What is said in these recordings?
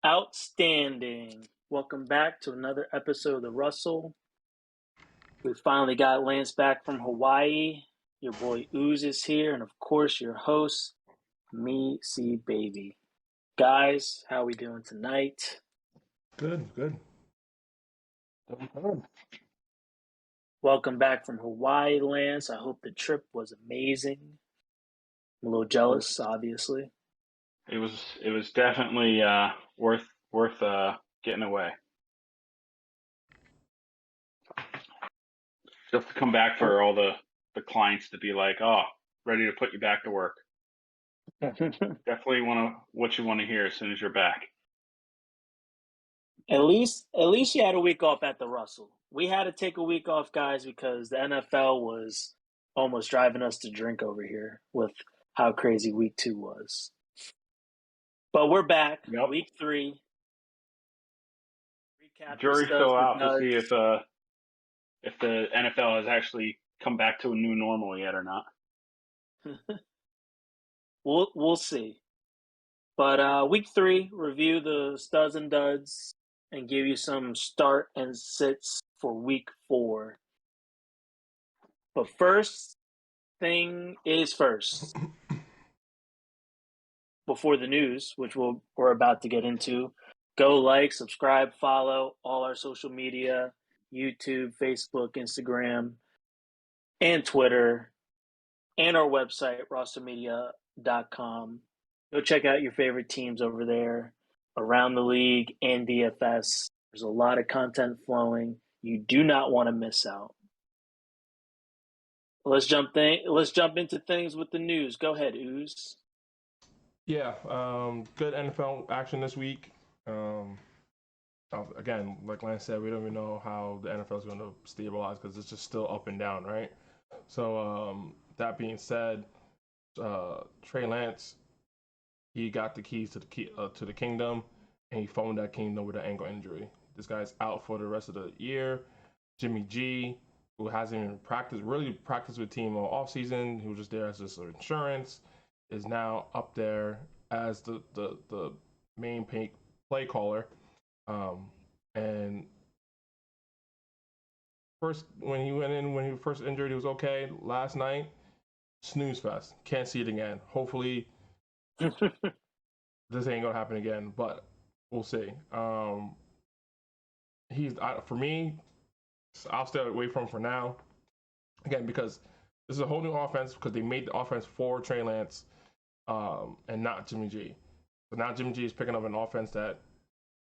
Outstanding. Welcome back to another episode of the RUSL. We finally got Lance back from Hawaii. Your boy Ooze is here, and of course your host, me, C Baby. Guys, how we doing tonight? Good. Welcome back from Hawaii, Lance. I hope the trip was amazing. I'm a little jealous, obviously. It was definitely worth getting away. Just to come back for all the clients to be like, oh, ready to put you back to work. Definitely what you want to hear as soon as you're back. At least you had a week off at the RUSL. We had to take a week off, guys, because the NFL was almost driving us to drink over here with how crazy week 2 was. But we're back, Yep. week 3. Recap. Jury's still out to see if the NFL has actually come back to a new normal yet or not. We'll see. But week 3, review the studs and duds and give you some start and sits for week 4. But first thing is first. Before the news, which we're about to get into, go like, subscribe, follow all our social media, YouTube, Facebook, Instagram, and Twitter, and our website, rostermedia.com. Go check out your favorite teams over there, around the league and DFS. There's a lot of content flowing. You do not want to miss out. Let's jump into things with the news. Go ahead, Ooze. Yeah, good NFL action this week. Again, like Lance said, we don't even know how the NFL is going to stabilize because it's just still up and down, right? So that being said, Trey Lance, he got the keys to the kingdom, and he phoned that kingdom with an ankle injury. This guy's out for the rest of the year. Jimmy G, who hasn't even really practiced with the team all offseason, who was just there as just insurance, is now up there as the main play caller. And first, when he was first injured, he was okay. Last night, snooze fest. Can't see it again. Hopefully, this ain't gonna happen again, but we'll see. For me, I'll stay away from him for now. Again, because this is a whole new offense because they made the offense for Trey Lance and not Jimmy G. So now Jimmy G is picking up an offense that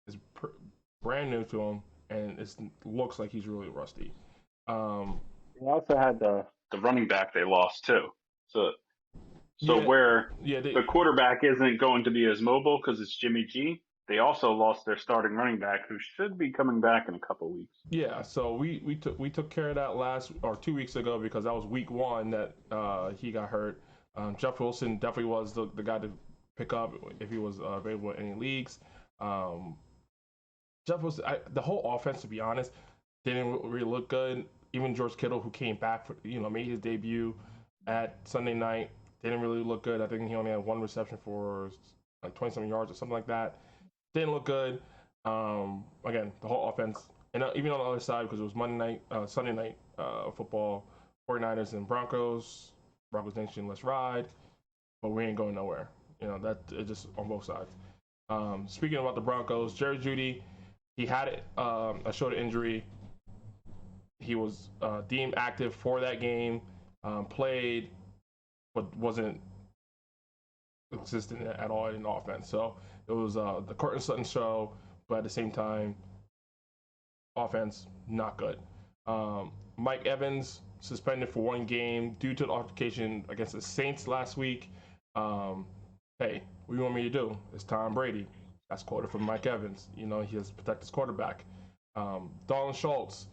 is brand new to him, and it looks like he's really rusty. They also had the running back they lost too. So the quarterback isn't going to be as mobile because it's Jimmy G. They also lost their starting running back, who should be coming back in a couple weeks. Yeah, so we took care of that 2 weeks ago because that was week 1 that he got hurt. Jeff Wilson definitely was the guy to pick up if he was available in any leagues. Jeff Wilson, the whole offense, to be honest, didn't really look good. Even George Kittle, who came back made his debut at Sunday night, didn't really look good. I think he only had 1 reception for like 20-something yards or something like that. Didn't look good. Again, the whole offense, and even on the other side, because it was Sunday night football, 49ers and Broncos. Broncos Nation, let's ride. But we ain't going nowhere. That it's just on both sides. Speaking about the Broncos, Jerry Jeudy, he had a shoulder injury. He was deemed active for that game, played, but wasn't consistent at all in offense. So it was the Cortland Sutton show, but at the same time, offense not good. Mike Evans suspended for 1 game due to the altercation against the Saints last week. Hey, what do you want me to do? It's Tom Brady. That's quoted from Mike Evans. He has to protect his quarterback. Dalton Schultz,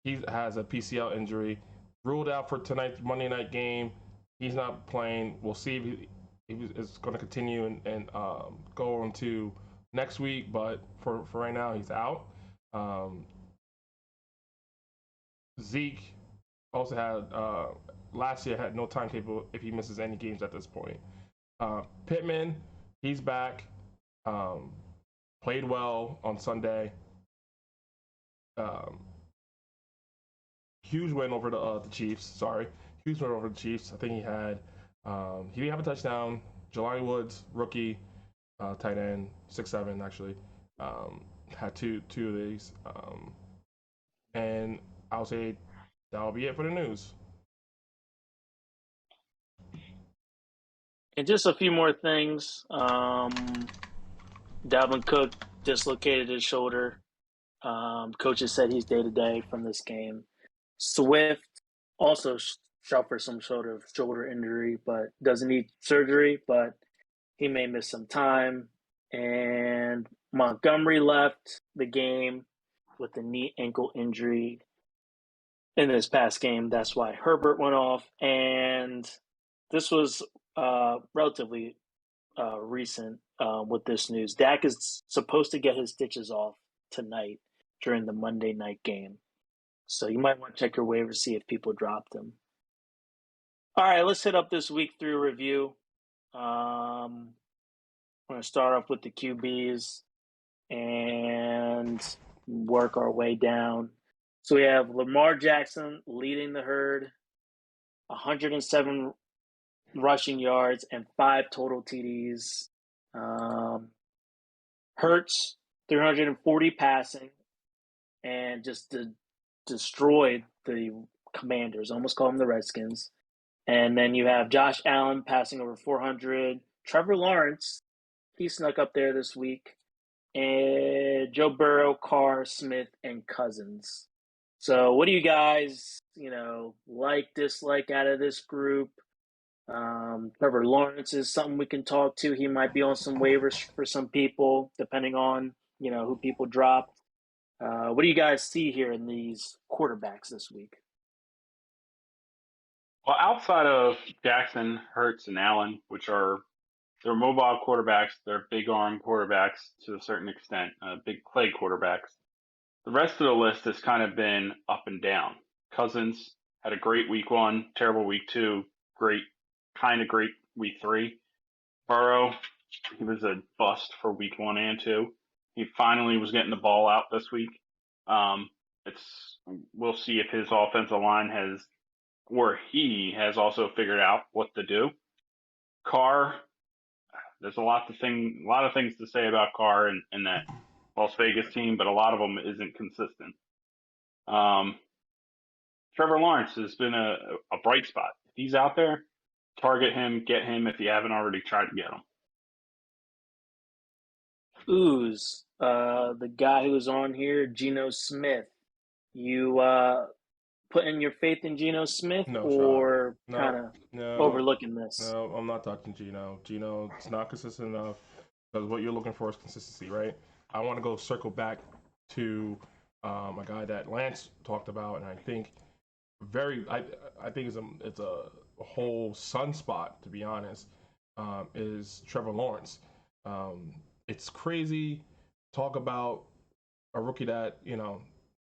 he has a PCL injury, ruled out for tonight's Monday night game. He's not playing. We'll see if he is going to continue and go on to next week. But for right now, he's out. Zeke also had last year had no timetable if he misses any games at this point. Pittman, he's back. played well on Sunday. Huge win over the Chiefs. Sorry, huge win over the Chiefs. I think he didn't have a touchdown. Jelani Woods, rookie, tight end, 6'7" actually, had two of these. And I'll say that'll be it for the news. And just a few more things. Dalvin Cook dislocated his shoulder. Coaches said he's day-to-day from this game. Swift also suffered some sort of shoulder injury, but doesn't need surgery, but he may miss some time. And Montgomery left the game with a knee ankle injury in this past game. That's why Herbert went off. And this was relatively recent with this news. Dak is supposed to get his stitches off tonight during the Monday night game. So you might want to check your waivers, see if people dropped him. All right, let's hit up this week 3 review. I'm going to start off with the QBs and work our way down. So we have Lamar Jackson leading the herd, 107 rushing yards and 5 total TDs. Hurts, 340 passing, and just destroyed the Commanders. Almost call them the Redskins. And then you have Josh Allen passing over 400. Trevor Lawrence, he snuck up there this week. And Joe Burrow, Carr, Smith, and Cousins. So what do you guys, like, dislike out of this group? Trevor Lawrence is something we can talk to. He might be on some waivers for some people, depending on, who people dropped. What do you guys see here in these quarterbacks this week? Well, outside of Jackson, Hurts, and Allen, which they're mobile quarterbacks, they're big arm quarterbacks to a certain extent, big play quarterbacks. The rest of the list has kind of been up and down. Cousins had a great week 1, terrible week 2, great week 3. Burrow, he was a bust for week 1 and 2. He finally was getting the ball out this week. We'll see if his offensive line he has also figured out what to do. Carr, there's a lot of things to say about Carr and that Las Vegas team, but a lot of them isn't consistent. Trevor Lawrence has been a bright spot. If he's out there, target him, get him if you haven't already tried to get him. Ooze, the guy who was on here, Geno Smith. You putting your faith in Geno Smith or kind of overlooking this? No, I'm not touching Geno. Geno, it's not consistent enough because what you're looking for is consistency, right? I want to go circle back to a guy that Lance talked about, and I think I think it's a whole sunspot, to be honest, is Trevor Lawrence. It's crazy talk about a rookie that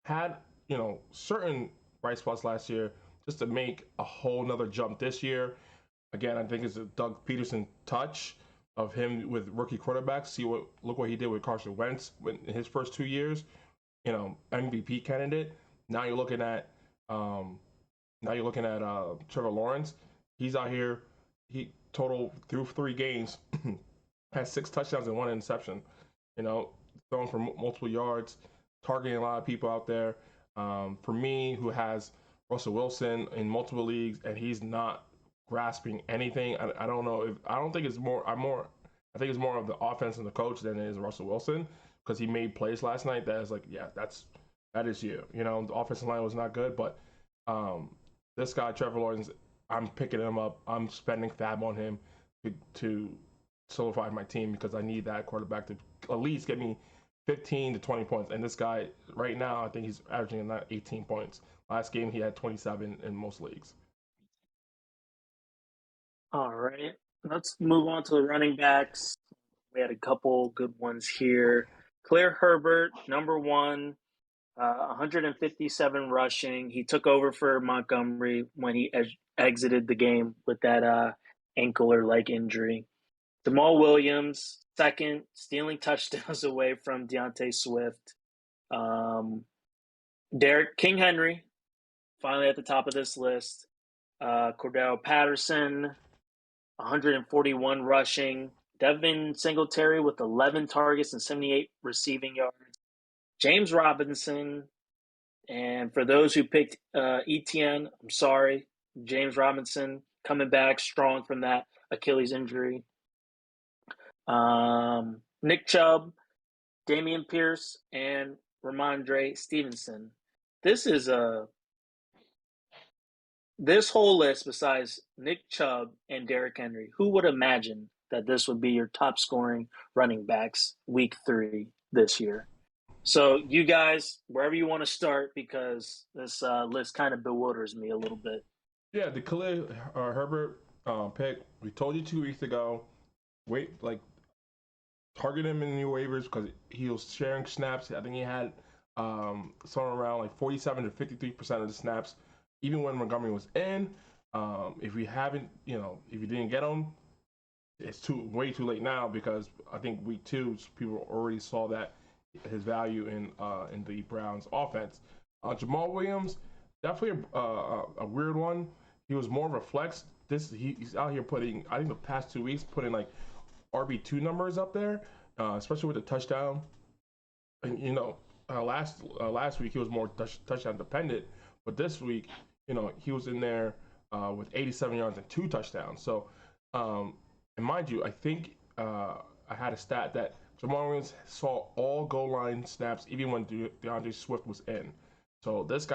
had certain bright spots last year just to make a whole nother jump this year. Again, I think it's a Doug Peterson touch of him with rookie quarterbacks. Look what he did with Carson Wentz in his first 2 years. MVP candidate. Now you're looking at Trevor Lawrence. He's out here. He total through 3 games has 6 touchdowns and 1 interception. Throwing for multiple yards, targeting a lot of people out there. For me, who has Russell Wilson in multiple leagues and he's not grasping anything. I don't know I think it's more of the offense and the coach than it is Russell Wilson, because he made plays last night that is like, yeah, that is you. The offensive line was not good, but this guy Trevor Lawrence, I'm picking him up. I'm spending fab on him to solidify my team because I need that quarterback to at least get me 15 to 20 points. And this guy right now, I think he's averaging 18 points. Last game he had 27 in most leagues. All right, let's move on to the running backs. We had a couple good ones here. Khalil Herbert, number 1, 157 rushing. He took over for Montgomery when he exited the game with that ankle or leg injury. Jamal Williams, second, stealing touchdowns away from Devonte Swift. Derek King Henry, finally at the top of this list. Cordell Patterson, 141 rushing. Devin Singletary with 11 targets and 78 receiving yards. James Robinson, and for those who picked ETN, I'm sorry. James Robinson coming back strong from that Achilles injury. Nick Chubb, Damien Pierce, and Ramondre Stevenson. This whole list, besides Nick Chubb and Derrick Henry, who would imagine that this would be your top scoring running backs week 3 this year? So you guys, wherever you want to start, because this list kind of bewilders me a little bit. Yeah, the Khalil Herbert pick, we told you 2 weeks ago, target him in your waivers because he was sharing snaps. I think he had somewhere around like 47 to 53% of the snaps, even when Montgomery was in. If you haven't, if you didn't get him, it's way too late now because I think week 2 people already saw that his value in the Browns offense. Jamal Williams, definitely a weird one. He was more of a flex. He's out here putting, I think the past 2 weeks, putting like RB2 numbers up there, especially with the touchdown. And last week he was more touchdown dependent, but this week, he was in there with 87 yards and 2 touchdowns. So, and mind you, I think I had a stat that Jamal Williams saw all goal line snaps even when DeAndre Swift was in. So this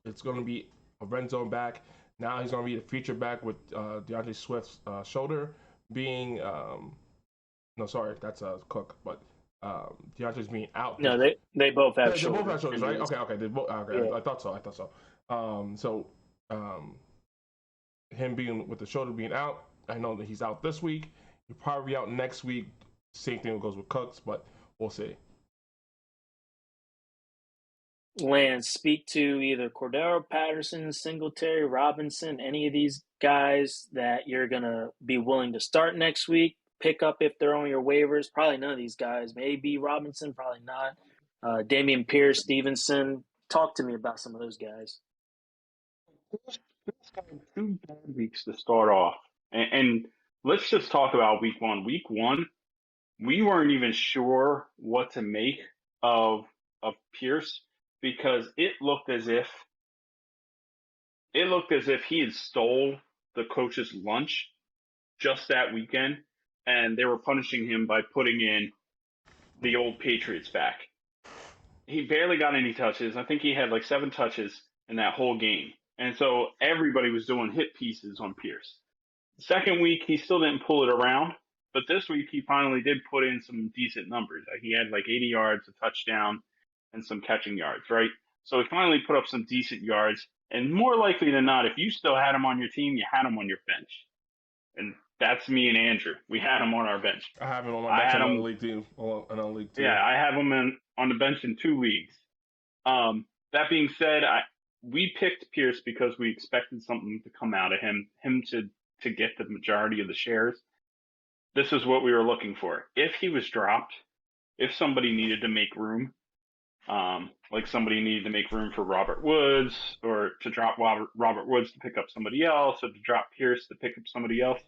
it's going to be a red zone back. Now he's going to be the feature back with DeAndre Swift's shoulder being no, sorry, that's Cook, but DeAndre's being out. No, they both have shoulders. They both have shoulders, right? Okay. They both, okay. Yeah. I thought so. Him being with the shoulder being out, I know that he's out this week. He'll probably be out next week. Same thing goes with Cooks, but we'll see. Lance, speak to either Cordero Patterson, Singletary, Robinson, any of these guys that you're going to be willing to start next week, pick up if they're on your waivers. Probably none of these guys. Maybe Robinson, probably not. Damien Pierce, Stevenson. Talk to me about some of those guys. This got 2 bad weeks to start off. And let's just talk about week 1. Week 1, we weren't even sure what to make of Pierce because it looked as if he had stole the coach's lunch just that weekend, and they were punishing him by putting in the old Patriots back. He barely got any touches. I think he had like 7 touches in that whole game. And so everybody was doing hit pieces on Pierce. Second week, he still didn't pull it around. But this week, he finally did put in some decent numbers. He had like 80 yards, a touchdown, and some catching yards, right? So he finally put up some decent yards. And more likely than not, if you still had him on your team, you had him on your bench. And that's me and Andrew. We had him on our bench. I have him on my bench in another league too. Yeah, I have him on the bench in 2 leagues. That being said, we picked Pierce because we expected something to come out of him to get the majority of the shares. This is what we were looking for. If he was dropped, if somebody needed to make room, like somebody needed to make room for Robert Woods, or to drop Robert Woods to pick up somebody else, or to drop Pierce to pick up somebody else,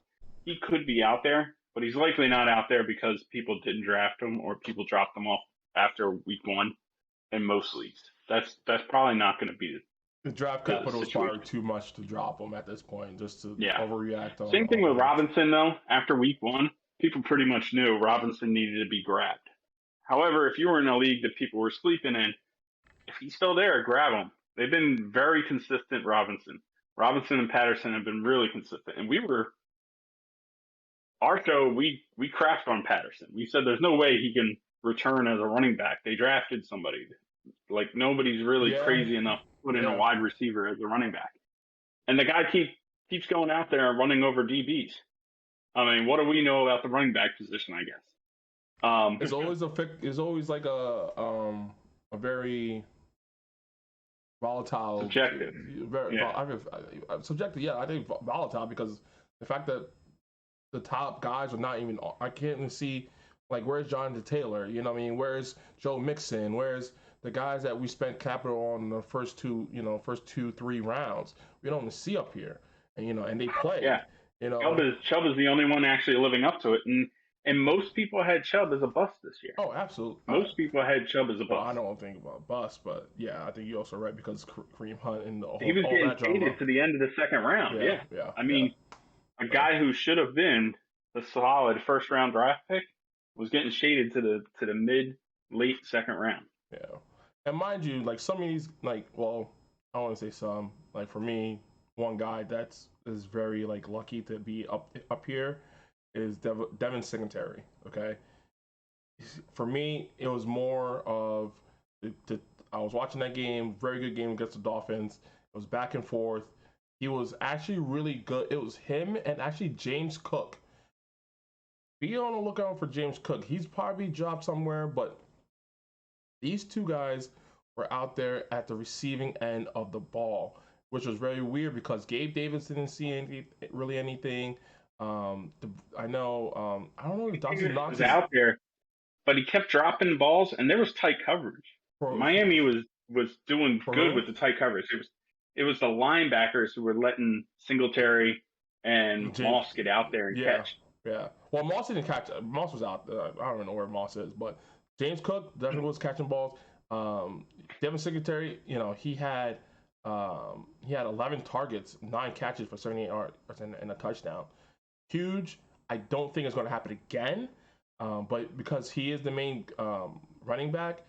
he could be out there, but he's likely not out there because people didn't draft him or people dropped him off after week 1 in most leagues. That's probably not going to be the draft capital is probably too much to drop him at this point, just to overreact. Same thing with Robinson, though. After week 1, people pretty much knew Robinson needed to be grabbed. However, if you were in a league that people were sleeping in, if he's still there, grab him. They've been very consistent, Robinson and Patterson have been really consistent. And our show, we crapped on Patterson. We said there's no way he can return as a running back. They drafted somebody. Like, nobody's really crazy enough to put in a wide receiver as a running back. And the guy keeps going out there and running over DBs. I mean, what do we know about the running back position, I guess? It's always like a very volatile. Subjective. Subjective, yeah. I think volatile because the fact that the top guys are not even. I can't even see Like, where's Jonathan Taylor? You know what I mean? Where's Joe Mixon? Where's the guys that we spent capital on the first two, first 2-3 rounds? We don't see up here, and they Yeah, played. Chubb is the only one actually living up to it, and most people had Chubb as a bust this year. Oh, absolutely. Most people had Chubb as a Well, bust. I don't think about bust, but yeah, I think you're also right because Kareem Hunt and He was all getting that drama. faded to the end of the second round. Yeah, Yeah, yeah, I yeah. mean, a guy who should have been a solid first round draft pick was getting shaded to the mid late second round. Yeah, and mind you, like some of these, like, well, I want to say some. Like for me, one guy is very like lucky to be up here is Devin Singletary. Okay, for me, it was more of I was watching that game, very good game against the Dolphins. It was back and forth. He was actually really good. It was him and actually James Cook. Be on the lookout for James Cook. He's probably dropped somewhere, but these two guys were out there at the receiving end of the ball, which was very weird because Gabe Davis didn't see really anything. I know. I don't know if He Dawson Knox was is out there, but he kept dropping balls, and there was tight coverage. for, Miami was doing for good real. with the tight coverage. It was the linebackers who were letting Singletary and James, Moss get out there and yeah, catch. yeah. Well, Moss didn't catch. Moss was out. I don't know where Moss is, but James Cook definitely was catching balls. Devin Singletary, he had 11 targets, 9 catches for 78 yards and a touchdown. Huge. I don't think it's going to happen again, but because he is the main running back,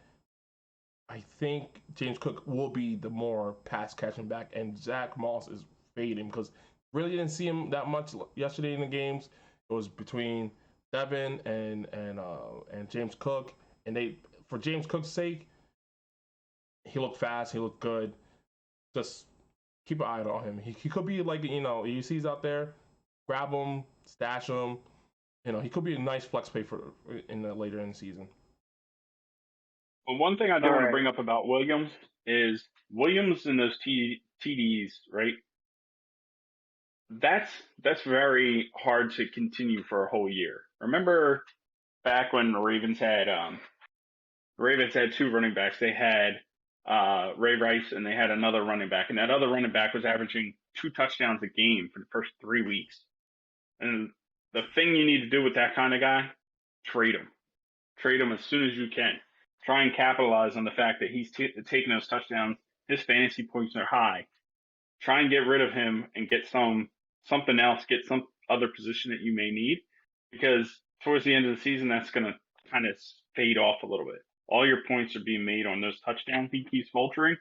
I think James Cook will be the more pass catching back, and Zach Moss is fading because really didn't see him that much yesterday in the games. It was between Devin and James Cook, and for James Cook's sake, he looked fast, he looked good. Just keep an eye on him. He could be like you see he's out there, grab him, stash him. He could be a nice flex play for later in the season. But one thing I do All want to right. bring up about Williams is Williams and those TDs, right? That's very hard to continue for a whole year. Remember back when the Ravens had two running backs. They had Ray Rice and they had another running back, and that other running back was averaging 2 touchdowns a game for the first 3 weeks. And the thing you need to do with that kind of guy, trade him. Trade him as soon as you can. Try and capitalize on the fact that he's taking those touchdowns. His fantasy points are high. Try and get rid of him and get something else, get some other position that you may need, because towards the end of the season, that's going to kind of fade off a little bit. All your points are being made on those touchdowns he keeps vulturing,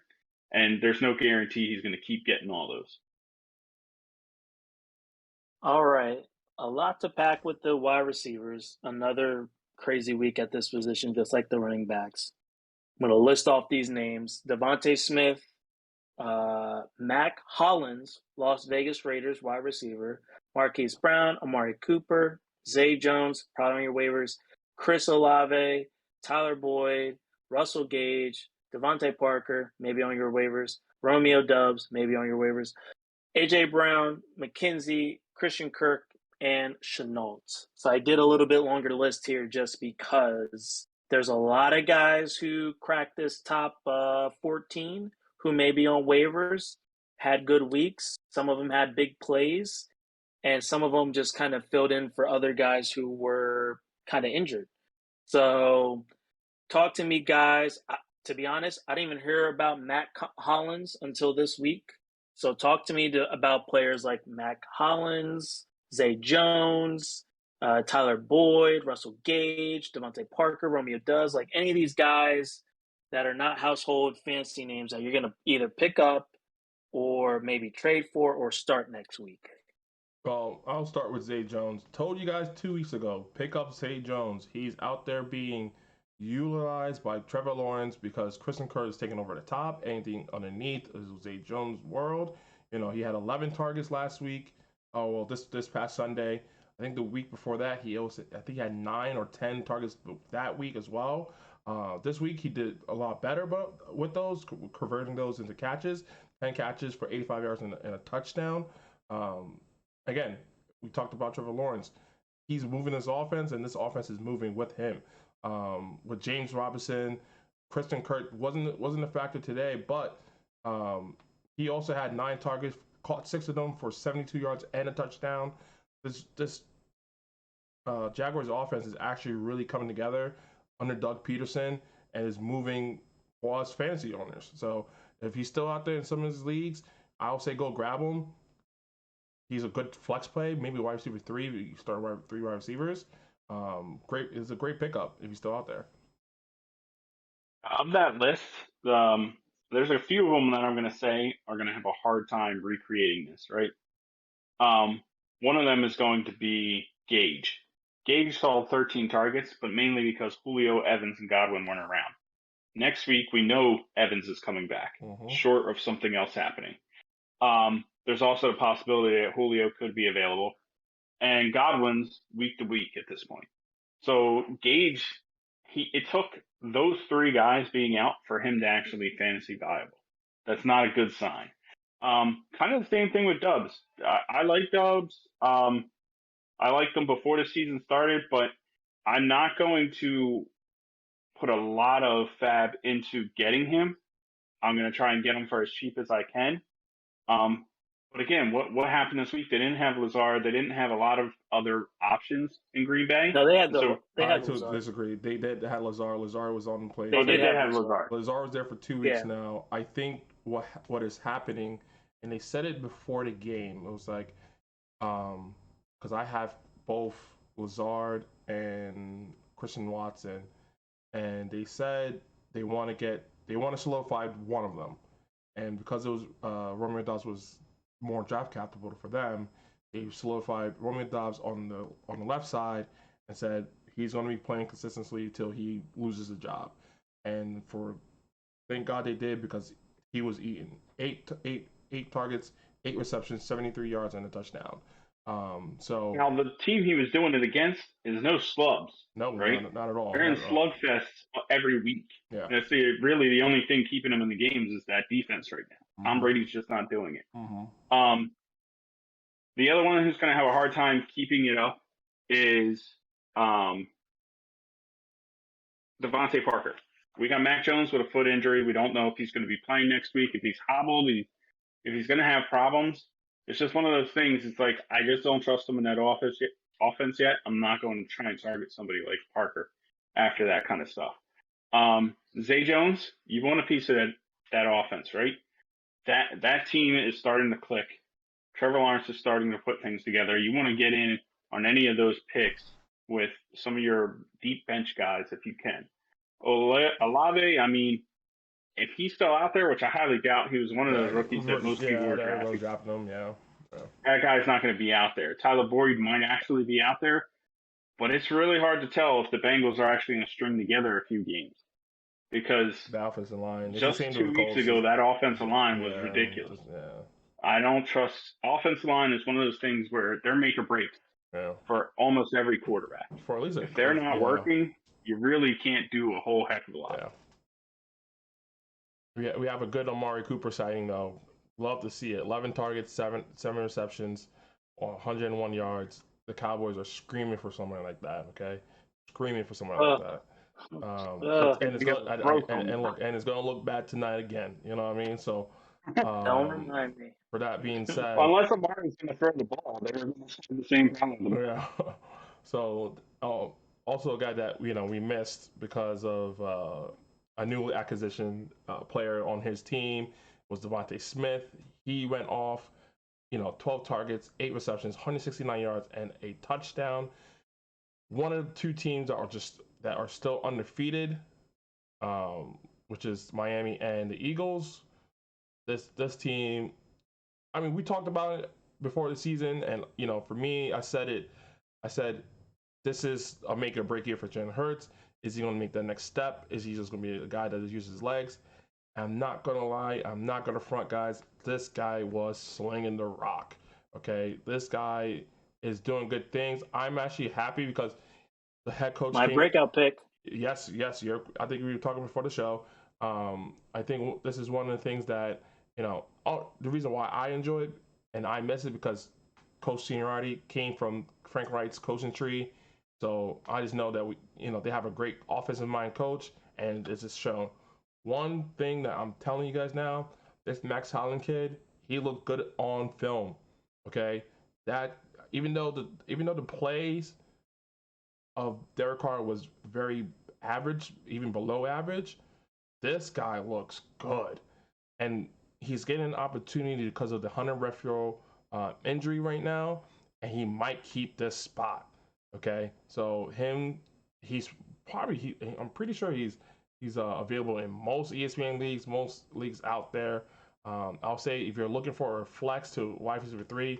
and there's no guarantee he's going to keep getting all those. All right. A lot to pack with the wide receivers. Another crazy week at this position, just like the running backs. I'm going to list off these names. Devonte Smith, Mac Hollins, Las Vegas Raiders wide receiver, Marquise Brown, Amari Cooper, Zay Jones, probably on your waivers, Chris Olave, Tyler Boyd, Russell Gage, Devonte Parker, maybe on your waivers, Romeo Dubs, maybe on your waivers, AJ Brown, McKenzie, Christian Kirk, and Chenault. So I did a little bit longer list here just because there's a lot of guys who cracked this top 14 who may be on waivers, had good weeks. Some of them had big plays, and some of them just kind of filled in for other guys who were kind of injured. So talk to me, guys. To be honest, I didn't even hear about Matt Hollins until this week. So talk to me about players like Mac Hollins, Zay Jones, Tyler Boyd, Russell Gage, Devonte Parker, Romeo Dubs, like any of these guys that are not household fantasy names that you're going to either pick up or maybe trade for or start next week. Well, I'll start with Zay Jones. Told you guys 2 weeks ago, pick up Zay Jones. He's out there being utilized by Trevor Lawrence because Christian Kirk is taking over the top. Anything underneath is Zay Jones' world. He had 11 targets last week. Oh well, this past Sunday. I think the week before that I think he had 9 or 10 targets that week as well. This week he did a lot better, but with those converting those into catches, 10 catches for 85 yards and a touchdown. Again, we talked about Trevor Lawrence. he's moving this offense, and this offense is moving with him. With James Robinson, Kristen Kirk wasn't a factor today, but he also had 9 targets, caught 6 of them for 72 yards and a touchdown. This Jaguars offense is actually really coming together under Doug Peterson and is moving for us fantasy owners. So if he's still out there in some of his leagues, I'll say go grab him. He's a good flex play, maybe wide receiver 3. You start 3 wide receivers. It's a great pickup if he's still out there. Of that list, there's a few of them that I'm going to say are going to have a hard time recreating this, right? One of them is going to be Gage. Gage saw 13 targets, but mainly because Julio, Evans, and Godwin weren't around. Next week, we know Evans is coming back, short of something else happening. There's also a possibility that Julio could be available, and Godwin's week to week at this point. So Gage, it took those 3 guys being out for him to actually be fantasy viable. That's not a good sign. Kind of the same thing with Dubs. I like Dubs. I liked them before the season started, but I'm not going to put a lot of fab into getting him. I'm going to try and get him for as cheap as I can. But again, what happened this week? They didn't have Lazard. They didn't have a lot of other options in Green Bay. No, they had I Lazard. disagree. They had Lazard. Lazard was on the play. They did have Lazard. Lazard was there for 2 weeks now. I think what is happening, and they said it before the game. It was like, because I have both Lazard and Christian Watson, and they said they want to solidify one of them, and because it was Romeo Dobbs was more draft capital for them, they solidified Romeo Dobbs on the left side and said he's going to be playing consistently until he loses a job, and thank God they did, because he was eating 8 targets, 8 receptions, 73 yards, and a touchdown. So now the team he was doing it against is no slubs. No, right? Not at all. They're in slugfests every week. Yeah. And it's really the only thing keeping them in the games is that defense right now. Tom Brady's just not doing it. The other one who's going to have a hard time keeping it up is Devonte Parker. We got Mac Jones with a foot injury. We don't know if he's going to be playing next week, if he's hobbled, if he's going to have problems. It's just one of those things. It's like, I just don't trust him in that offense yet. I'm not going to try and target somebody like Parker after that kind of stuff. Zay Jones, you want a piece of that offense, right? That team is starting to click. Trevor Lawrence is starting to put things together. You want to get in on any of those picks with some of your deep bench guys if you can. Olave, I mean, if he's still out there, which I highly doubt, he was one of those rookies that most people were drafting. Him, yeah. That guy's not going to be out there. Tyler Boyd might actually be out there, but it's really hard to tell if the Bengals are actually going to string together a few games, because the offensive line just 2 weeks ago, that offensive line was ridiculous. I don't trust. Offensive line is one of those things where they're make or break for almost every quarterback. For at least if they're not working, you really can't do a whole heck of a lot. Yeah. We have a good Amari Cooper sighting, though. Love to see it. 11 targets, 7 receptions, 101 yards. The Cowboys are screaming for someone like that. Okay, screaming for someone like that. And it's going to look bad tonight again. You know what I mean? So. Don't remind me. For that being said, unless Amari's going to throw the ball, they're going to have the same problem. Yeah. So, also a guy that we missed because of a new acquisition player on his team was Devonte Smith. He went off, 12 targets, 8 receptions, 169 yards, and a touchdown. One of the 2 teams that are still undefeated, which is Miami and the Eagles. This team, I mean, we talked about it before the season, and for me, I said this is a make or break year for Jalen Hurts. Is he going to make the next step? Is he just going to be a guy that uses his legs? I'm not going to lie. I'm not going to front, guys. This guy was slinging the rock. Okay, this guy is doing good things. I'm actually happy because the head coach. My breakout pick. Yes. I think we were talking before the show. I think this is one of the things that the reason why I enjoyed and I miss it because coach seniority came from Frank Wright's coaching tree. So I just know that they have a great offensive mind coach, and it's just shown. One thing that I'm telling you guys now, this Max Hollins kid, he looked good on film. Okay, that even though the plays of Derek Carr was very average, even below average, this guy looks good, and he's getting an opportunity because of the Hunter Renfrow injury right now, and he might keep this spot. Okay, so he's probably I'm pretty sure he's available in most ESPN leagues, most leagues out there. I'll say if you're looking for a flex to wide receiver 3,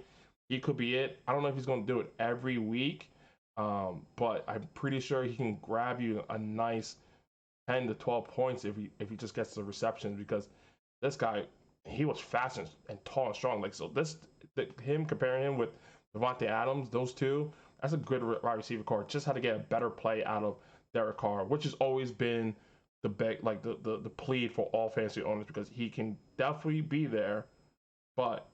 he could be it. I don't know if he's going to do it every week, but I'm pretty sure he can grab you a nice 10 to 12 points if he just gets the receptions, because this guy, he was fast and tall and strong. Like, so comparing him with Devonte Adams, those two, that's a good wide receiver core. Just how to get a better play out of Derek Carr, which has always been the plead for all fantasy owners, because he can definitely be there, but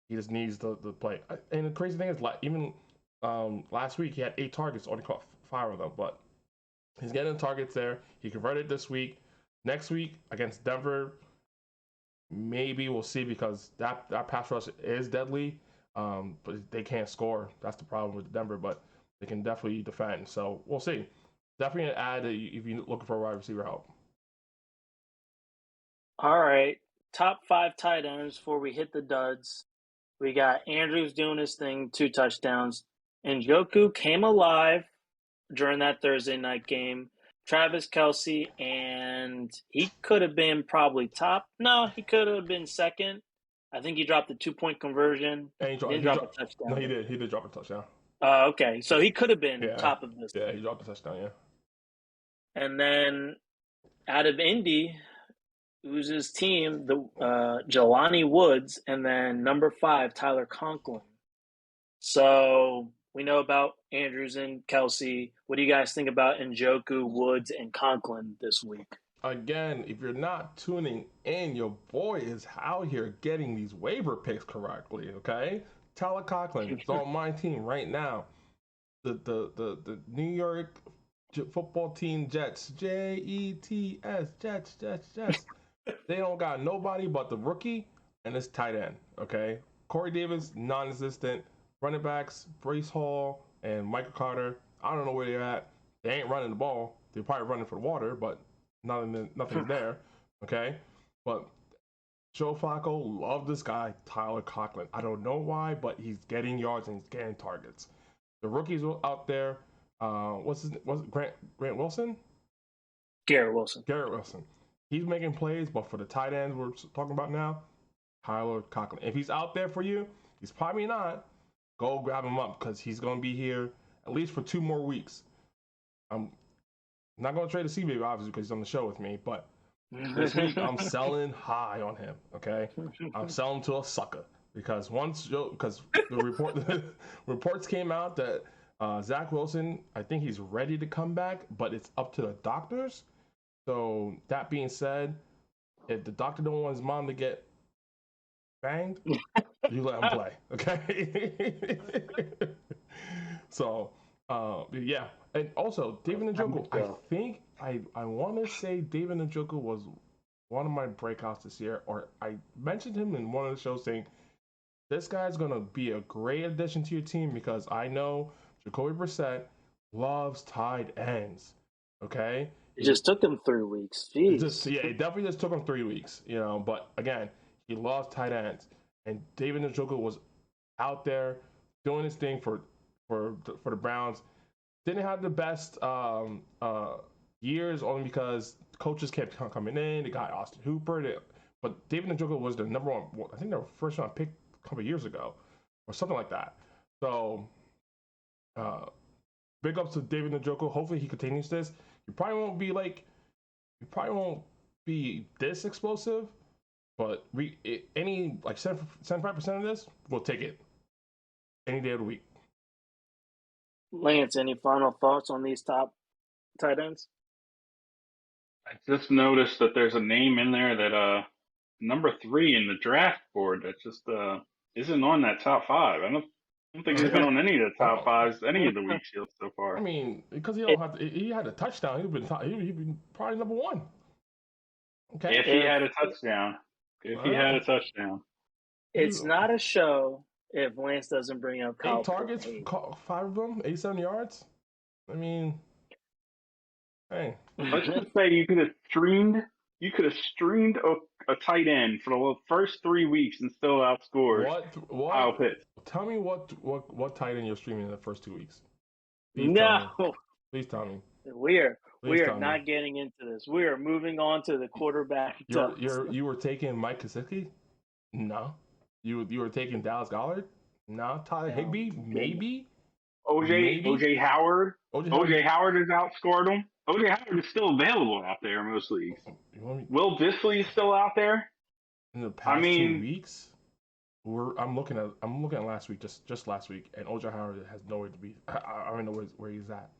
he just needs the play. And the crazy thing is, like, even last week he had 8 targets, only caught 5 of them, but he's getting targets there. He converted this week. Next week against Denver, maybe we'll see, because that pass rush is deadly, but they can't score. That's the problem with Denver, but they can definitely defend. So we'll see. Definitely an add if you're looking for a wide receiver help. All right. Top 5 tight ends before we hit the duds. We got Andrews doing his thing, 2 touchdowns. Njoku came alive during that Thursday night game. Travis Kelce, and he could have been probably top. No, he could have been second. I think he dropped the 2-point conversion. And he didn't drop a touchdown. No, he did. He did drop a touchdown. Okay. So he could have been top of this. Yeah, he dropped a touchdown, yeah. And then out of Indy, who's his team, the Jelani Woods, and then number 5, Tyler Conklin. So we know about Andrews and Kelce. What do you guys think about Njoku, Woods, and Conklin this week? Again, if you're not tuning in, your boy is out here getting these waiver picks correctly, okay? Tyler Conklin is on my team right now. The New York football team Jets, Jets. They don't got nobody but the rookie and his tight end, okay? Corey Davis, non-existent. Running backs, Breece Hall and Michael Carter, I don't know where they're at. They ain't running the ball. They're probably running for the water, but nothing's there, okay? But Joe Flacco, love this guy, Tyler Conklin. I don't know why, but he's getting yards and he's getting targets. The rookies out there, what's Grant Wilson? Garrett Wilson. He's making plays, but for the tight ends we're talking about now, Tyler Conklin. If he's out there for you, he's probably not. Go grab him up, because he's going to be here at least for 2 more weeks. I'm not going to trade the C-Baby, obviously, because he's on the show with me, but this week I'm selling high on him, okay? I'm selling to a sucker, because the reports came out that Zach Wilson, I think he's ready to come back, but it's up to the doctors. So that being said, if the doctor don't want his mom to get banged, you let him play, okay? So, yeah. And also, David Njoku, I want to say David Njoku was one of my breakouts this year, or I mentioned him in one of the shows saying, this guy's going to be a great addition to your team, because I know Jacoby Brissett loves tight ends, okay? It just took him 3 weeks. Jeez. It definitely just took him 3 weeks, but again, he loves tight ends. And David Njoku was out there doing his thing for the Browns. Didn't have the best years, only because coaches kept coming in. They got Austin Hooper, but David Njoku was the number 1. I think their first round pick a couple of years ago, or something like that. So, big ups to David Njoku. Hopefully, he continues this. You probably won't be this explosive. But any 75% of this, we'll take it any day of the week. Lance, any final thoughts on these top tight ends? I just noticed that there's a name in there that number 3 in the draft board that just isn't on that top 5. I don't think he's been on any of the top 5s any of the weeks so far. I mean, because he had a touchdown. He'd been probably number 1. Okay. If he had a touchdown. It's not a show if Lance doesn't bring up Kyle 8 targets, Pitts. 5 of them, 87 yards. I mean, hey. Let's just say you could have streamed a tight end for the first 3 weeks and still outscored Kyle Pitts. Tell me what tight end you're streaming in the first 2 weeks. Please tell me. We are not getting into this. We are moving on to the quarterback. You were taking Mike Gesicki? No. You were taking Dallas Goedert? No. Tyler Higbee? Maybe. OJ Howard. OJ Howard has outscored him. OJ Howard is still available out there in most leagues. Will Disley is still out there. In the past 2 weeks, I'm looking at last week, just last week, and OJ Howard has nowhere to be. I don't know where he's at.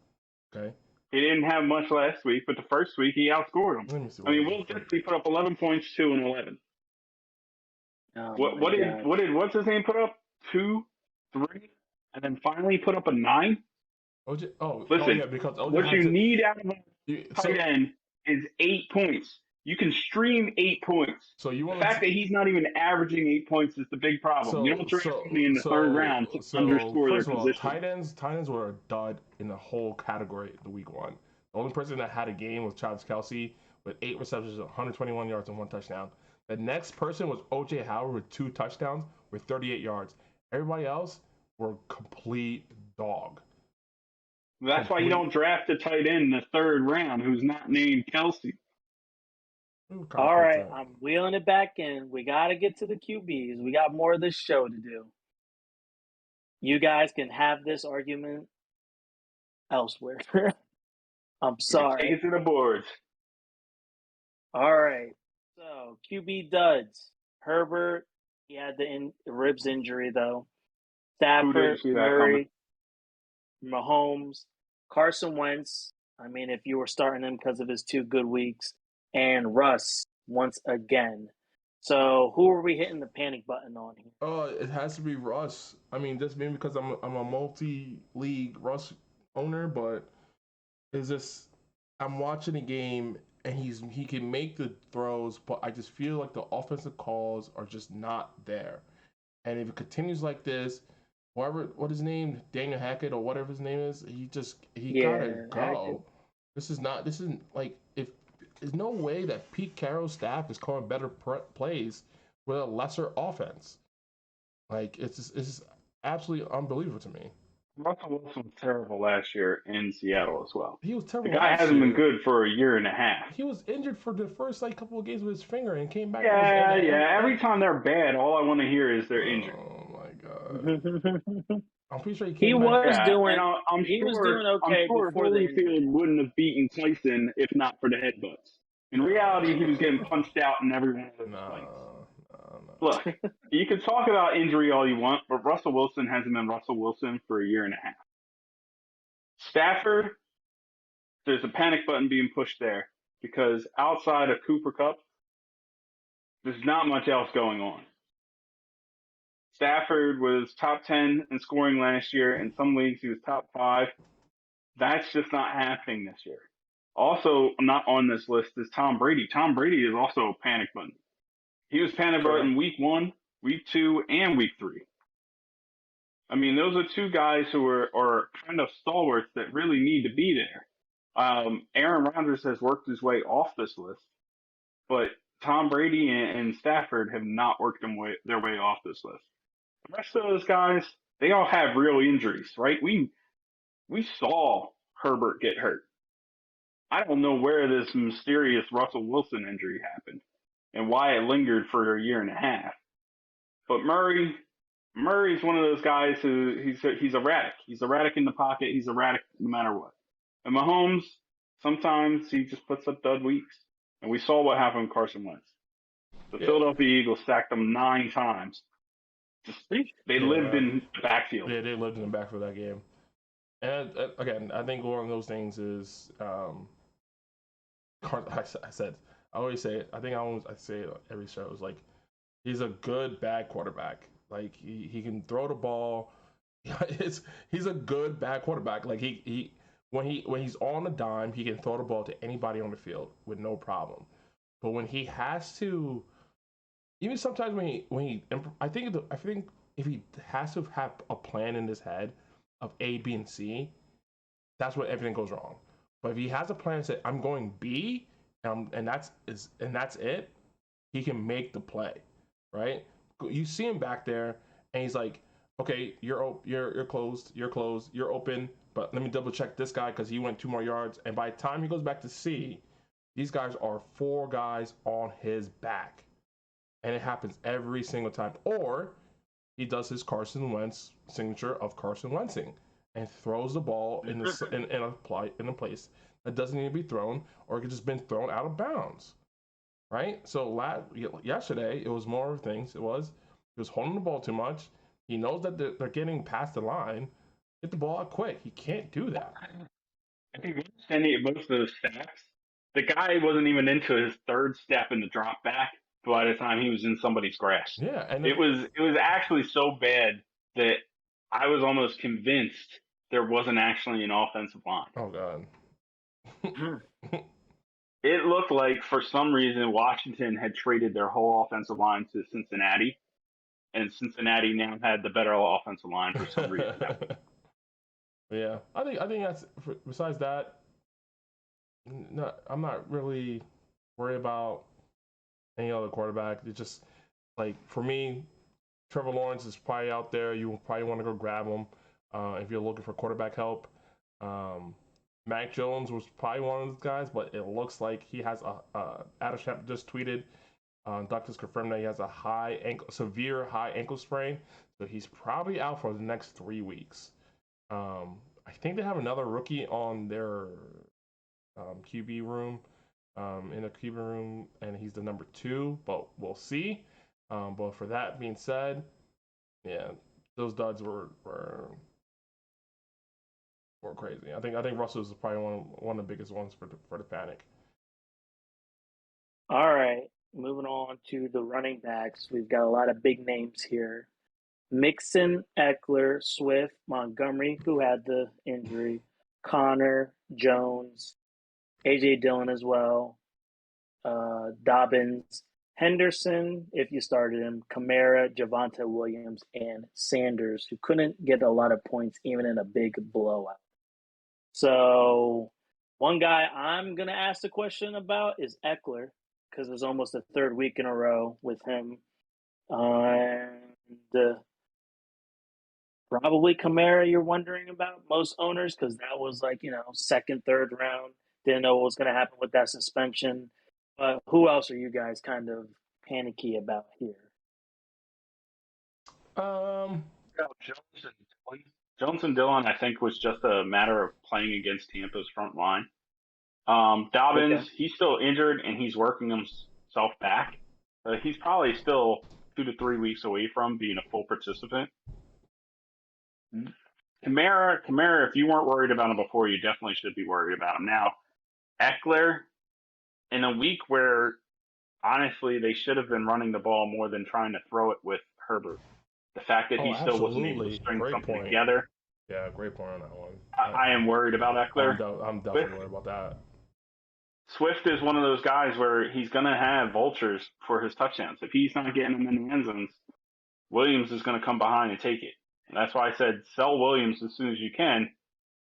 Okay. He didn't have much last week, but the first week he outscored him. Let me see. Will Disley put up 11 points, 2 and 11. What did what's his name put up? 2, 3, and then finally put up a 9. Listen, because what you need out of a tight end is 8 points. You can stream 8 points. So the fact that he's not even averaging 8 points is the big problem. You don't draft me in the third round to underscore their position. Tight ends were a dud in the whole category the week 1. The only person that had a game was Travis Kelce with 8 receptions, 121 yards, and 1 touchdown. The next person was OJ Howard with 2 touchdowns with 38 yards. Everybody else were complete dog. That's why you don't draft a tight end in the third round who's not named Kelce. All right, I'm wheeling it back in. We got to get to the QBs. We got more of this show to do. You guys can have this argument elsewhere. I'm sorry. Take it to the boards. All right. So, QB duds. Herbert, he had the ribs injury, though. Stafford, Murray, Mahomes, Carson Wentz. I mean, if you were starting him because of his 2 good weeks. And Russ, once again. So, who are we hitting the panic button on here? It has to be Russ. I mean, just maybe because I'm a multi-league Russ owner, but it's just I'm watching a game and he can make the throws, but I just feel like the offensive calls are just not there. And if it continues like this, what his name, Daniel Hackett or whatever his name is, he gotta go. Hackett. This isn't like if. There's no way that Pete Carroll's staff is calling better plays with a lesser offense. Like it's absolutely unbelievable to me. Russell Wilson was terrible last year in Seattle as well. He was terrible. The guy hasn't been good for a year and a half. He was injured for the first couple of games with his finger and came back. Yeah. Every time they're bad, all I want to hear is they're injured. Oh my god. I'm pretty sure he was doing. He was doing okay. I'm sure Holyfield wouldn't have beaten Tyson if not for the headbutts. In reality, he was getting punched out in every one of those fights. No. Look, you can talk about injury all you want, but Russell Wilson hasn't been Russell Wilson for a year and a half. Stafford, there's a panic button being pushed there because outside of Cooper Kupp, there's not much else going on. Stafford was top 10 in scoring last year. In some leagues, he was top 5. That's just not happening this year. Also, not on this list is Tom Brady. Tom Brady is also a panic button. He was panic button week 1, week 2, and week 3. I mean, those are 2 guys who are kind of stalwarts that really need to be there. Aaron Rodgers has worked his way off this list, but Tom Brady and Stafford have not worked their way off this list. The rest of those guys, they all have real injuries, right? We saw Herbert get hurt. I don't know where this mysterious Russell Wilson injury happened and why it lingered for a year and a half. But Murray's one of those guys who he's erratic. He's erratic in the pocket. He's erratic no matter what. And Mahomes, sometimes he just puts up dud weeks. And we saw what happened with Carson Wentz. The Philadelphia Eagles sacked him 9 times. They lived in the backfield. Yeah, they lived in the backfield that game. And again, I think one of those things is, I always say it. I say it on every show. It's like he's a good bad quarterback. Like he can throw the ball. He's a good bad quarterback. Like when he's on a dime, he can throw the ball to anybody on the field with no problem. But when he has to, even sometimes I think if he has to have a plan in his head of A, B, and C, that's where everything goes wrong. But if he has a plan and say I'm going B, and that's it, he can make the play, right? You see him back there, and he's like, okay, you're closed, you're open, but let me double check this guy because he went 2 more yards. And by the time he goes back to C, these guys are 4 guys on his back, and it happens every single time. Or he does his Carson Wentz signature of Carson Wentzing and throws the ball in a place that doesn't need to be thrown, or it could just been thrown out of bounds, right? So yesterday it was more things. He was holding the ball too much. He knows that they're getting past the line. Get the ball out quick. He can't do that. I think most of those sacks, the guy wasn't even into his third step in the drop back by the time he was in somebody's grasp. Yeah, and it was actually so bad that I was almost convinced there wasn't actually an offensive line. Oh God. It looked like for some reason Washington had traded their whole offensive line to Cincinnati, and Cincinnati now had the better offensive line for some reason. Yeah, I think that's besides that. No, I'm not really worried about any other quarterback. It's just like for me, Trevor Lawrence is probably out there. You probably want to go grab him if you're looking for quarterback help. Mac Jones was probably one of those guys, but it looks like he has Adam Schefter just tweeted. Doctors confirmed that he has a severe high ankle sprain, so he's probably out for the next 3 weeks. I think they have another rookie on their QB room, in the QB room, and he's the number 2, but we'll see. But for that being said, yeah, those duds were crazy. I think Russell is probably one of the biggest ones for the panic. All right, moving on to the running backs. We've got a lot of big names here. Mixon, Eckler, Swift, Montgomery, who had the injury, Connor, Jones, A.J. Dillon as well, Dobbins, Henderson, if you started him, Kamara, Javonte Williams, and Sanders, who couldn't get a lot of points even in a big blowout. So one guy I'm going to ask the question about is Eckler, because it was almost the 3rd week in a row with him. And probably Kamara you're wondering about, most owners, because that was like, 2nd, 3rd round. Didn't know what was going to happen with that suspension. But who else are you guys kind of panicky about here? Jones and Dillon, I think, was just a matter of playing against Tampa's front line. Dobbins, He's still injured and he's working himself back. He's probably still 2 to 3 weeks away from being a full participant. Kamara, if you weren't worried about him before, you definitely should be worried about him now. Eckler, in a week where, honestly, they should have been running the ball more than trying to throw it with Herbert. The fact that he still wasn't able to string something together. Yeah, great point on that one. I am worried about Eckler. I'm definitely worried about that. Swift is one of those guys where he's going to have vultures for his touchdowns. If he's not getting them in the end zones, Williams is going to come behind and take it. And that's why I said sell Williams as soon as you can.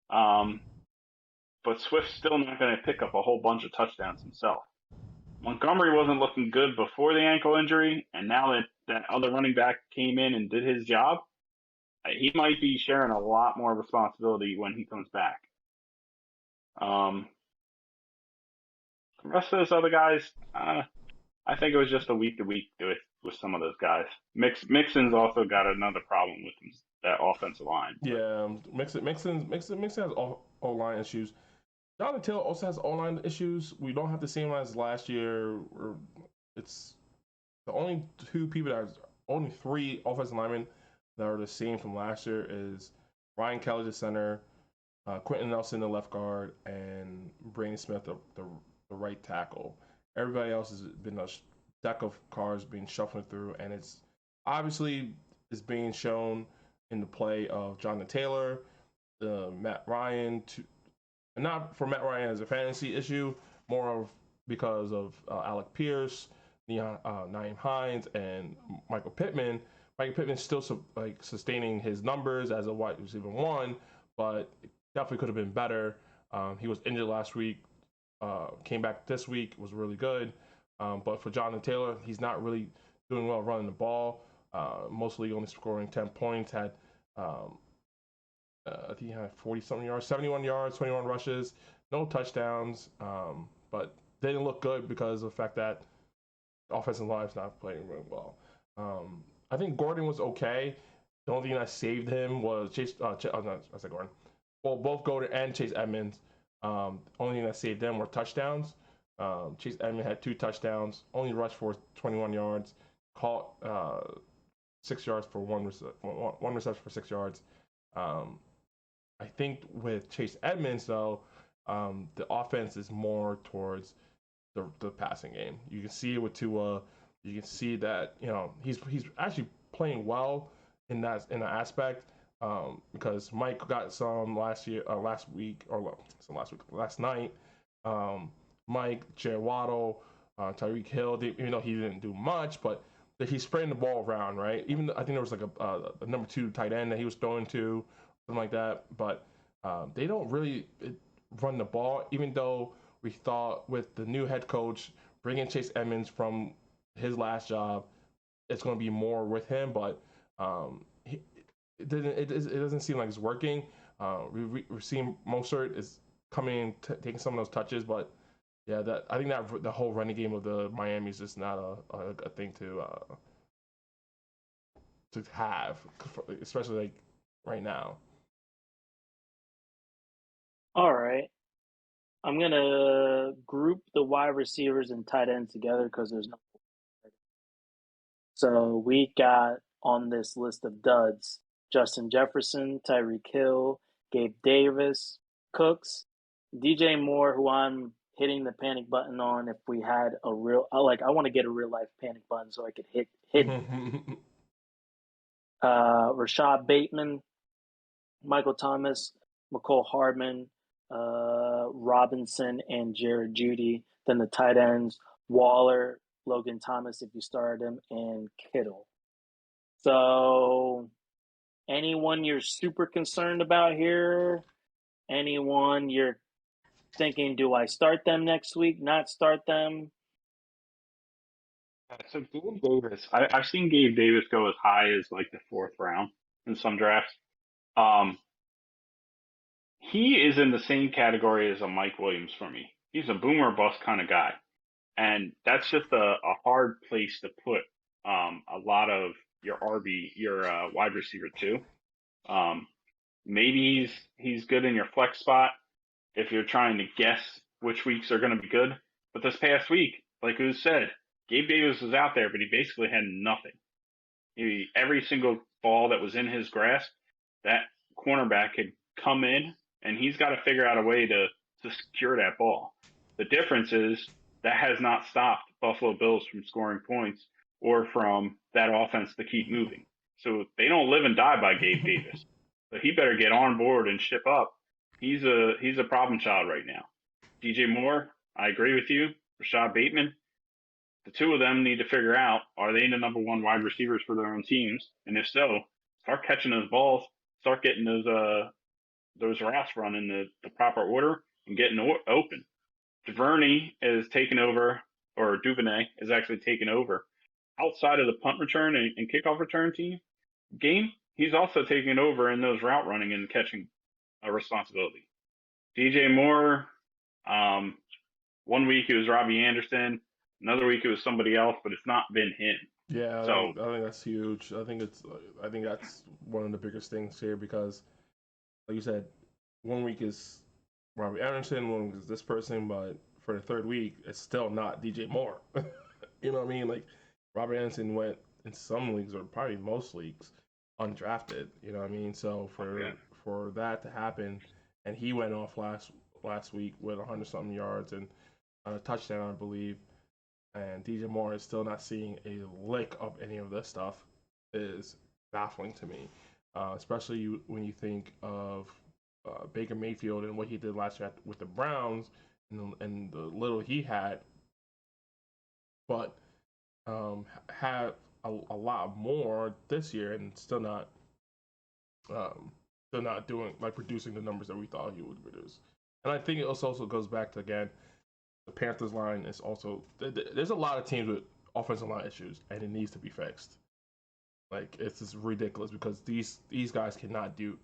But Swift's still not going to pick up a whole bunch of touchdowns himself. Montgomery wasn't looking good before the ankle injury, and now that other running back came in and did his job, he might be sharing a lot more responsibility when he comes back. The rest of those other guys, I think it was just a week-to-week with some of those guys. Mixon's also got another problem with that offensive line. Yeah, Mixon has O-line issues. Jonathan Taylor also has O-line issues. We don't have the same line as last year. It's the only only 3 offensive linemen that are the same from last year is Ryan Kelly, the center, Quentin Nelson, the left guard, and Brandon Smith, the right tackle. Everybody else has been a deck of cards being shuffled through, and it's obviously is being shown in the play of Jonathan Taylor, Matt Ryan, and not for Matt Ryan as a fantasy issue, more of because of Alec Pierce, Nyheim Hines, and Michael Pittman. Michael Pittman's still sustaining his numbers as a wide receiver one, but definitely could have been better. He was injured last week, came back this week, was really good. But for Jonathan Taylor, he's not really doing well running the ball. Mostly only scoring 10 points. I think he had 40-something yards, 71 yards, 21 rushes, no touchdowns. But they didn't look good because of the fact that the offensive line's not playing really well. I think Gordon was okay. The only thing that saved him was Chase. I said Gordon. Well, both Gordon and Chase Edmonds. Only thing that saved them were touchdowns. Chase Edmonds had 2 touchdowns, only rushed for 21 yards, caught 6 yards for one reception for 6 yards. I think with Chase Edmonds though, the offense is more towards the passing game. You can see it with Tua. You can see that he's actually playing well in that aspect. Because Mike got some last night. Mike, Jared Waddle, Tyreek Hill, even though he didn't do much, but he's spraying the ball around, right? Even I think there was like a number 2 tight end that he was throwing to, something like that. But they don't really run the ball, even though we thought with the new head coach bringing Chase Edmonds from his last job, it's going to be more with him. But it doesn't seem like it's working. We're seeing Mostert is coming in, taking some of those touches, but yeah, I think that the whole running game of the Miami is just not a thing to have, especially like right now. All right. I'm going to group the wide receivers and tight ends together because there's no. So we got on this list of duds Justin Jefferson, Tyreek Hill, Gabe Davis, Cooks, DJ Moore, who I'm hitting the panic button on if we had I want to get a real life panic button so I could hit Rashad Bateman, Michael Thomas, McCole Hardman, Robinson, and Jared Jeudy. Then the tight ends, Waller, Logan Thomas, if you started him, and Kittle. So anyone you're super concerned about here? Anyone you're thinking, do I start them next week, not start them? So Gabe Davis, I've seen Gabe Davis go as high as like the 4th round in some drafts. He is in the same category as a Mike Williams for me. He's a boomer bust kind of guy. And that's just a hard place to put a lot of your wide receiver too. Maybe he's good in your flex spot if you're trying to guess which weeks are going to be good. But this past week, like who said, Gabe Davis was out there, but he basically had nothing. Every single ball that was in his grasp, that cornerback had come in, and he's got to figure out a way to secure that ball. The difference is that has not stopped Buffalo Bills from scoring points or from that offense to keep moving. So they don't live and die by Gabe Davis. So he better get on board and ship up. He's a problem child right now. DJ Moore, I agree with you. Rashad Bateman, the two of them need to figure out, are they the number 1 wide receivers for their own teams? And if so, start catching those balls, start getting those routes run in the proper order and getting open. Duvernay is taking over, or Duvernay is actually taking over. Outside of the punt return and kickoff return game, he's also taking over in those route running and catching responsibility. DJ Moore, 1 week it was Robbie Anderson, another week it was somebody else, but it's not been him. Yeah, so I think that's huge. I think that's one of the biggest things here because, like you said, 1 week is Robbie Anderson, 1 week is this person, but for the 3rd week, it's still not DJ Moore. You know what I mean? Like Robbie Anderson went in some leagues, or probably most leagues, undrafted. You know what I mean? So for that to happen, and he went off last week with 100-something yards and a touchdown, I believe. And DJ Moore is still not seeing a lick of any of this stuff. Is baffling to me, especially when you think of Baker Mayfield and what he did last year with the Browns and the little he had, but have a lot more this year and still not doing like producing the numbers that we thought he would produce. And I think it also goes back to again the Panthers line is also there's a lot of teams with offensive line issues and it needs to be fixed. Like it's just ridiculous because these guys cannot do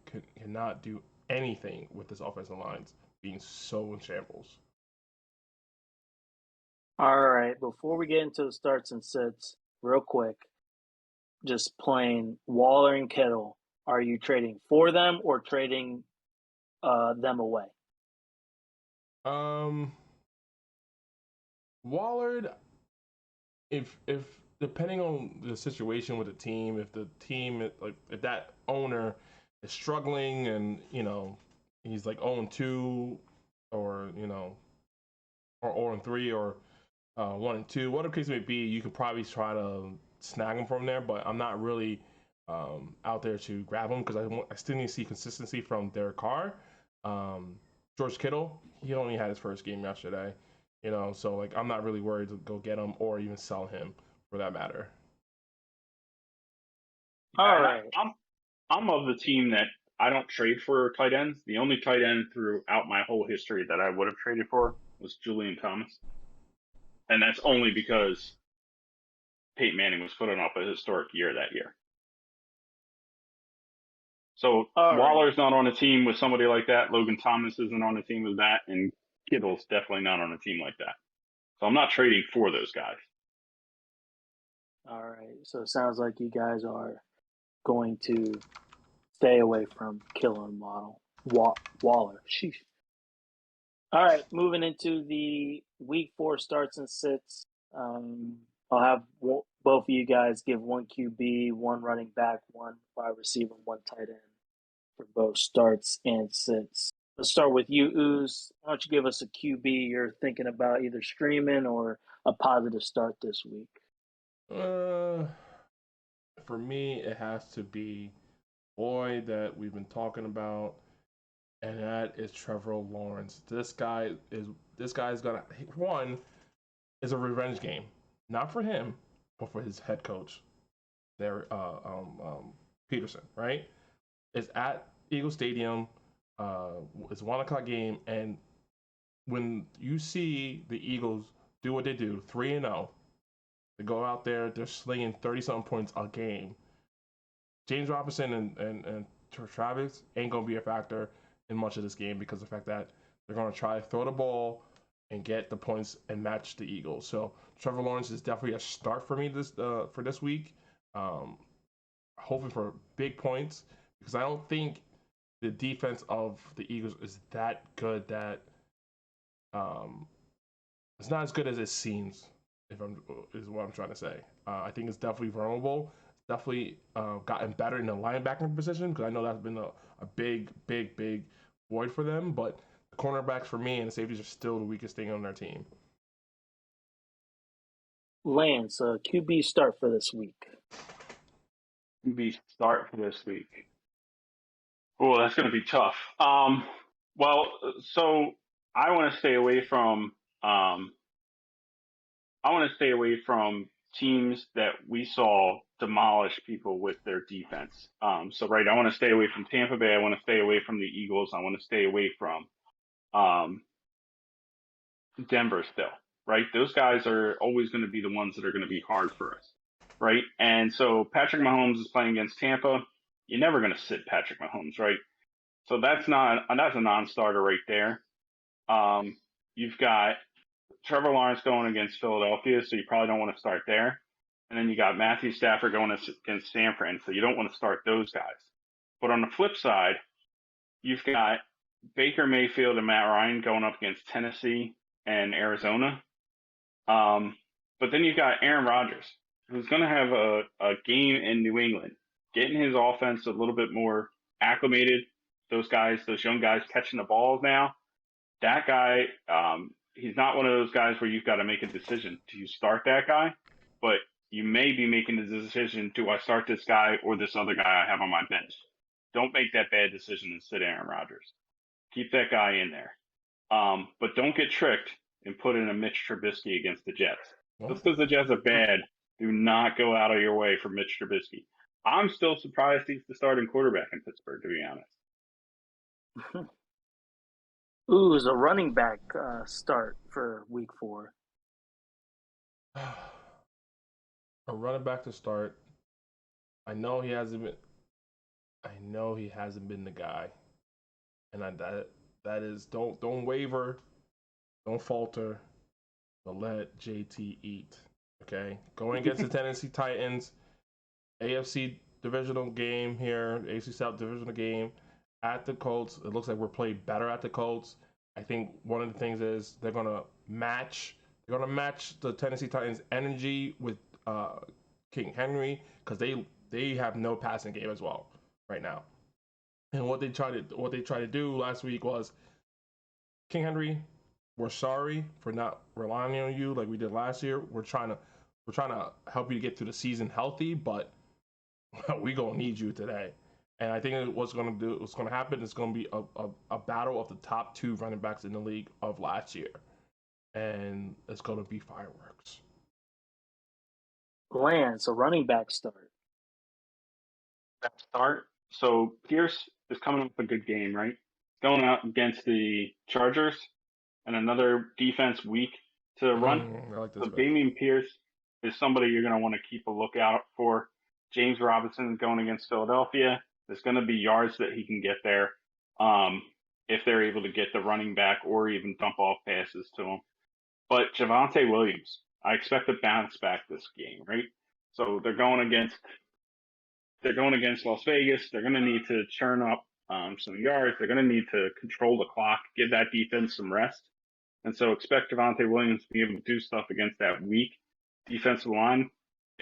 anything with this offensive lines being so in shambles. All right, before we get into the starts and sits, real quick, just plain Waller and Kittle. Are you trading for them or trading them away? Wallard, if depending on the situation with the team, if the team like if that owner is struggling and he's like 0-2 or or 0-3 or 1-2, whatever case may be, you could probably try to snag him from there. But I'm not really out there to grab him because I still need to see consistency from Derek Carr. George Kittle, he only had his first game yesterday, so like I'm not really worried to go get him or even sell him for that matter. All right. I'm of the team that I don't trade for tight ends. The only tight end throughout my whole history that I would have traded for was Julian Thomas. And that's only because Peyton Manning was putting up a historic year that year. So Waller's not on a team with somebody like that. Logan Thomas isn't on a team with that. And Kittle's definitely not on a team like that. So I'm not trading for those guys. All right. So it sounds like you guys are going to stay away from Kittle and Waller. Sheesh. All right. Moving into the week 4 starts and sits. I'll have both of you guys give one QB, one running back, one wide receiver, one tight end for both starts and sits. Let's start with you, Ooze. Why don't you give us a QB you're thinking about either streaming or a positive start this week? For me, it has to be boy that we've been talking about, and that is Trevor Lawrence. This guy is gonna one is a revenge game, not for him, but for his head coach, there, Peterson. Right? It's at Eagle Stadium. It's 1 o'clock game, and when you see the Eagles do what they do, 3-0, they go out there, they're slinging 30-something points a game. James Robinson and Travis ain't gonna be a factor in much of this game because of the fact that they're gonna try to throw the ball and get the points and match the Eagles. So Trevor Lawrence is definitely a start for me for this week. Hoping for big points because I don't think the defense of the Eagles is that good that it's not as good as it seems. Is what I'm trying to say. I think it's definitely vulnerable. It's definitely gotten better in the linebacking position because I know that's been a big void for them. But the cornerbacks for me and the safeties are still the weakest thing on their team. Lance, QB start for this week. QB start for this week. Oh, that's going to be tough. Well, so I want to stay away from teams that we saw demolish people with their defense. So right, I want to stay away from Tampa Bay. I want to stay away from the Eagles. I want to stay away from Denver still. Right, those guys are always going to be the ones that are going to be hard for us. Right, and so Patrick Mahomes is playing against Tampa. You're never going to sit Patrick Mahomes, right? So that's a non-starter right there. You've got Trevor Lawrence going against Philadelphia, so you probably don't want to start there. And then you got Matthew Stafford going against San Fran, so you don't want to start those guys. But on the flip side, you've got Baker Mayfield and Matt Ryan going up against Tennessee and Arizona. But then you've got Aaron Rodgers, who's going to have a game in New England, getting his offense a little bit more acclimated. Those young guys catching the balls now. That guy, he's not one of those guys where you've got to make a decision. Do you start that guy? But you may be making the decision, do I start this guy or this other guy I have on my bench? Don't make that bad decision and sit Aaron Rodgers. Keep that guy in there. But don't get tricked and put in a Mitch Trubisky against the Jets. Just because the Jets are bad, do not go out of your way for Mitch Trubisky. I'm still surprised he's the starting quarterback in Pittsburgh, to be honest. Ooh, is a running back start for week 4. A running back to start. I know he hasn't been the guy, and that is don't waver, don't falter, but let JT eat. Okay, going against the Tennessee Titans, AFC divisional game here, AFC South divisional game at the Colts. It looks like we're playing better at the Colts. I think one of the things is they're gonna match the Tennessee Titans energy with King Henry, because they have no passing game as well right now. And what they tried to do last week was, King Henry, we're sorry for not relying on you like we did last year. We're trying to help you get through the season healthy, but we gonna need you today. And I think what's gonna happen is gonna be a battle of the top 2 running backs in the league of last year, and it's gonna be fireworks. Lance, a running back start. So Pierce is coming up with a good game, right? Going out against the Chargers and another defense weak to run. I like this. So Damien Pierce is somebody you're going to want to keep a lookout for. James Robinson going against Philadelphia. There's going to be yards that he can get there if they're able to get the running back or even dump off passes to him. But Javonte Williams, I expect to bounce back this game, right? So they're going against Las Vegas. They're going to need to churn up some yards. They're going to need to control the clock, give that defense some rest. And so expect Devonte Williams to be able to do stuff against that weak defensive line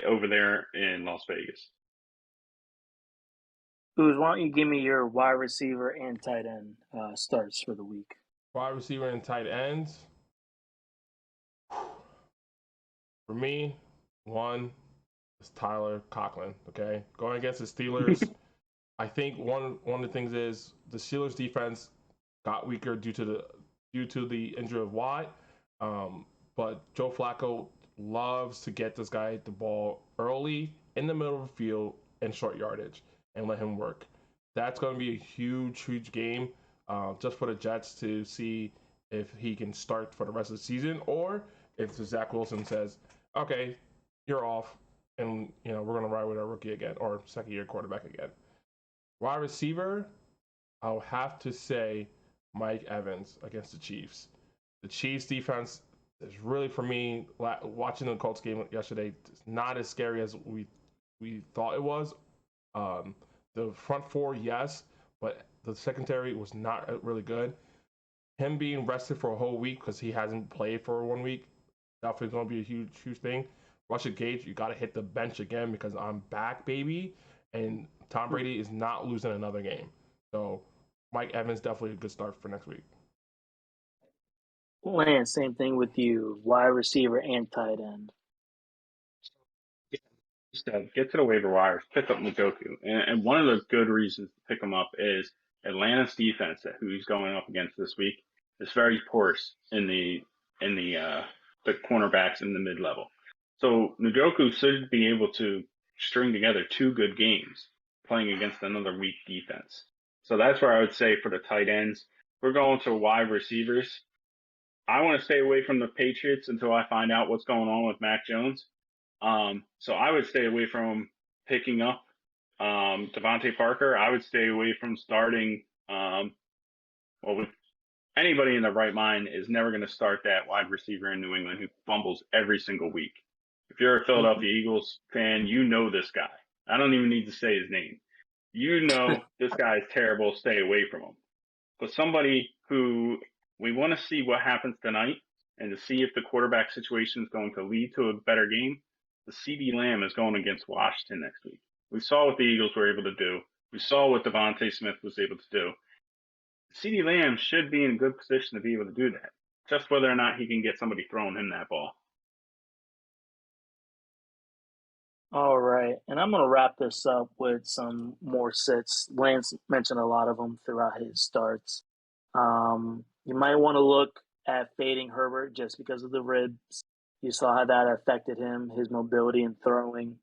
over there in Las Vegas. Why don't you give me your wide receiver and tight end starts for the week? Wide receiver and tight ends. For me, one is Tyler Conklin. Okay, going against the Steelers, I think one of the things is the Steelers defense got weaker due to the injury of Watt. But Joe Flacco loves to get this guy the ball early in the middle of the field and short yardage and let him work. That's going to be a huge game just for the Jets to see if he can start for the rest of the season, or if Zach Wilson says, okay, you're off, and we're going to ride with our rookie again, or second-year quarterback again. Wide receiver, I'll have to say Mike Evans against the Chiefs. The Chiefs defense is really, for me, watching the Colts game yesterday, it's not as scary as we thought it was. The front 4, yes, but the secondary was not really good. Him being rested for a whole week because he hasn't played for 1 week, definitely going to be a huge thing. Russia Gage, you got to hit the bench again because I'm back, baby. And Tom Brady is not losing another game. So Mike Evans, definitely a good start for next week. Lance, same thing with you. Wide receiver and tight end. Just get to the waiver wires, pick up Njoku. And one of the good reasons to pick him up is Atlanta's defense, who he's going up against this week, is very porous in the cornerbacks in the mid-level. So Njoku should be able to string together 2 good games playing against another weak defense. So that's where I would say for the tight ends, we're going to wide receivers. I want to stay away from the Patriots until I find out what's going on with Mac Jones. So I would stay away from picking up Devonte Parker. I would stay away from starting. With anybody in their right mind is never going to start that wide receiver in New England who fumbles every single week. If you're a Philadelphia Eagles fan, you know this guy. I don't even need to say his name. You know this guy is terrible. Stay away from him. But somebody who we want to see what happens tonight and to see if the quarterback situation is going to lead to a better game. The CeeDee Lamb is going against Washington next week. We saw what the Eagles were able to do. We saw what Devonte Smith was able to do. CeeDee Lamb should be in a good position to be able to do that. Just whether or not he can get somebody throwing him that ball. right, and I'm going to wrap this up with some more sits. Lance mentioned a lot of them throughout his starts. You might want to look at fading Herbert just because of the ribs. You saw how that affected him, his mobility and throwing.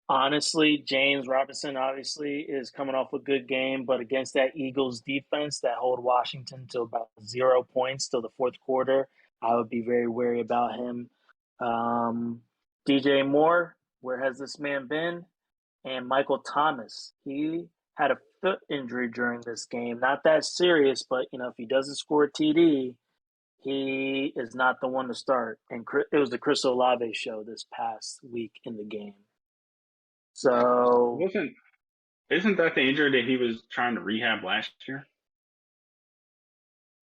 Honestly, James Robinson obviously is coming off a good game, but against that Eagles defense that hold Washington to about 0 points till the fourth quarter, I would be very wary about him. DJ Moore, where has this man been? And Michael Thomas, he had a foot injury during this game. Not that serious, but if he doesn't score a TD, he is not the one to start. And it was the Chris Olave show this past week in the game. So isn't that the injury that he was trying to rehab last year?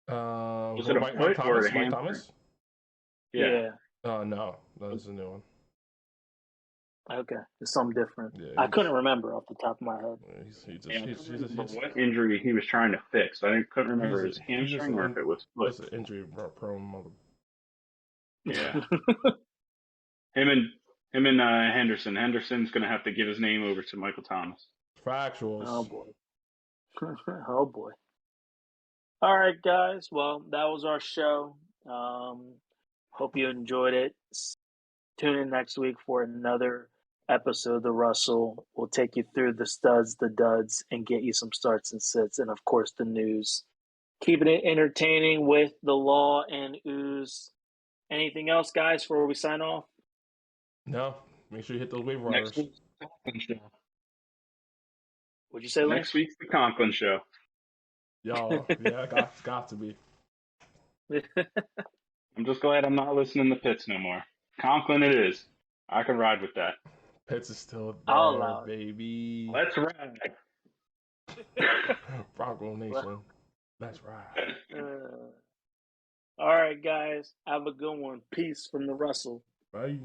Was it a foot or a hamstring? Thomas? Yeah. No, that's a new one. Okay, it's something different. Yeah, I couldn't remember off the top of my head. He's what injury he was trying to fix. I couldn't remember his hamstring or if it was foot. It's an injury prone mother. Yeah. him and Henderson. Henderson's gonna have to give his name over to Michael Thomas. Factuals. Oh boy. Oh boy. All right, guys. Well, that was our show. Hope you enjoyed it. Tune in next week for another episode of the RUSL. We'll take you through the studs, the duds, and get you some starts and sits, and of course the news. Keeping it entertaining with the law and ooze. Anything else, guys, before we sign off? No. Make sure you hit those waiver Next wires. week's show. What'd you say, Lance? Next week's the Conklin show. Yo, yeah, got to be. I'm just glad I'm not listening to Pitts no more. Conklin it is. I can ride with that. Pitts is still I'll there, allow it. baby. Let's ride. Bronco Nation. Let's ride. All right, guys. Have a good one. Peace from the RUSL. Bye.